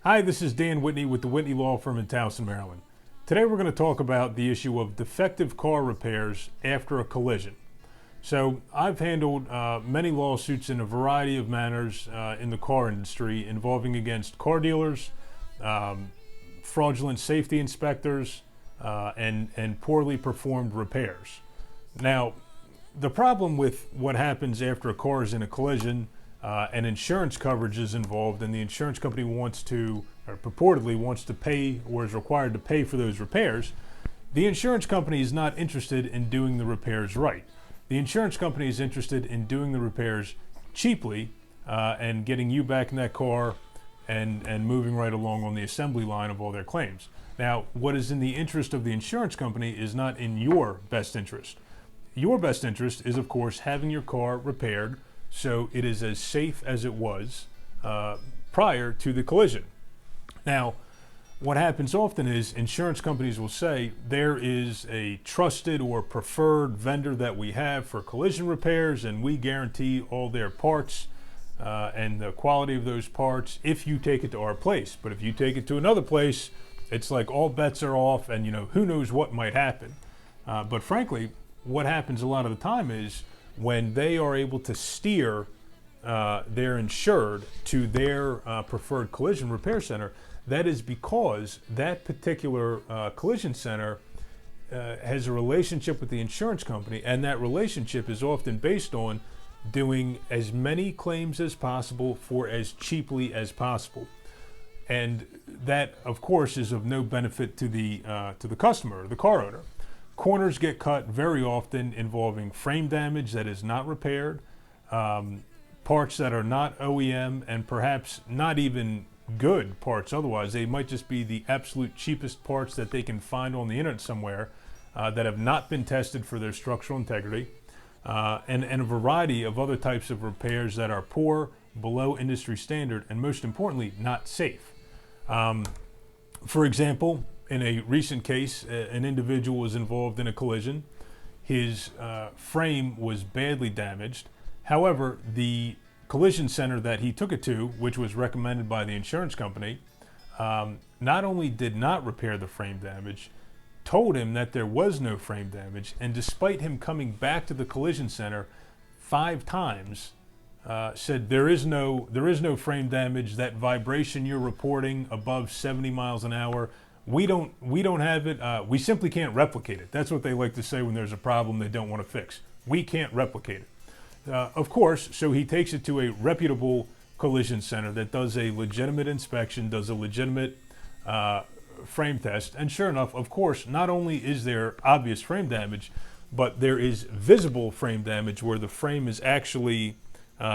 Hi, this is Dan Whitney with the Whitney Law Firm in Towson, Maryland. Today we're going to talk about the issue of defective car repairs after a collision. So I've handled many lawsuits in a variety of manners in the car industry involving against car dealers, fraudulent safety inspectors, and poorly performed repairs. Now, the problem with what happens after a car is in a collision and insurance coverage is involved, and the insurance company wants to, or purportedly wants to pay or is required to pay for those repairs, the insurance company is not interested in doing the repairs right. The insurance company is interested in doing the repairs cheaply and getting you back in that car and moving right along on the assembly line of all their claims. Now, what is in the interest of the insurance company is not in your best interest. Your best interest is, of course, having your car repaired so it is as safe as it was prior to the collision. Now, what happens often is insurance companies will say there is a trusted or preferred vendor that we have for collision repairs, and we guarantee all their parts and the quality of those parts if you take it to our place. But if you take it to another place, it's like all bets are off, and who knows what might happen. But frankly, what happens a lot of the time is when they are able to steer their insured to their preferred collision repair center, that is because that particular collision center has a relationship with the insurance company, and that relationship is often based on doing as many claims as possible for as cheaply as possible. And that, of course, is of no benefit to the customer, the car owner. Corners get cut very often involving frame damage that is not repaired, parts that are not OEM, and perhaps not even good parts otherwise. They might just be the absolute cheapest parts that they can find on the internet somewhere that have not been tested for their structural integrity, and a variety of other types of repairs that are poor, below industry standard, and most importantly, not safe. For example, in a recent case, an individual was involved in a collision. His frame was badly damaged. However, the collision center that he took it to, which was recommended by the insurance company, not only did not repair the frame damage, told him that there was no frame damage, and despite him coming back to the collision center 5 times, said there is no frame damage. That vibration you're reporting above 70 miles an hour, we don't have it. We simply can't replicate it. That's what they like to say when there's a problem they don't want to fix. We can't replicate it. Of course, so he takes it to a reputable collision center that does a legitimate inspection, does a legitimate frame test, and sure enough, of course, not only is there obvious frame damage, but there is visible frame damage where the frame is actually,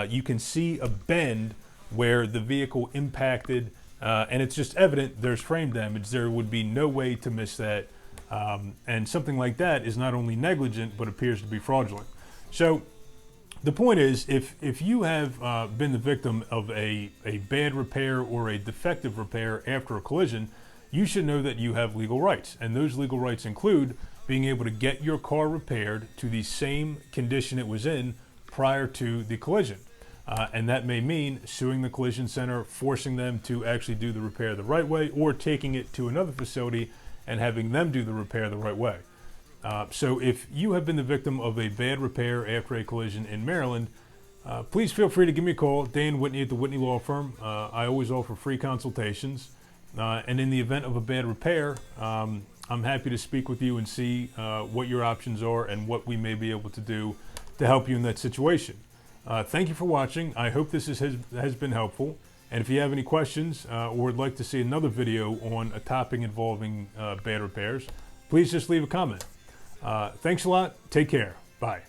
you can see a bend where the vehicle impacted, and it's just evident there's frame damage. There would be no way to miss that, and something like that is not only negligent, but appears to be fraudulent. So the point is, if you have been the victim of a bad repair or a defective repair after a collision, you should know that you have legal rights. And those legal rights include being able to get your car repaired to the same condition it was in prior to the collision. And that may mean suing the collision center, forcing them to actually do the repair the right way, or taking it to another facility and having them do the repair the right way. So if you have been the victim of a bad repair after a collision in Maryland, please feel free to give me a call. Dan Whitney at the Whitney Law Firm. I always offer free consultations. And in the event of a bad repair, I'm happy to speak with you and see what your options are and what we may be able to do to help you in that situation. Thank you for watching. I hope this has been helpful. And if you have any questions or would like to see another video on a topic involving bad repairs, please just leave a comment. Thanks a lot. Take care. Bye.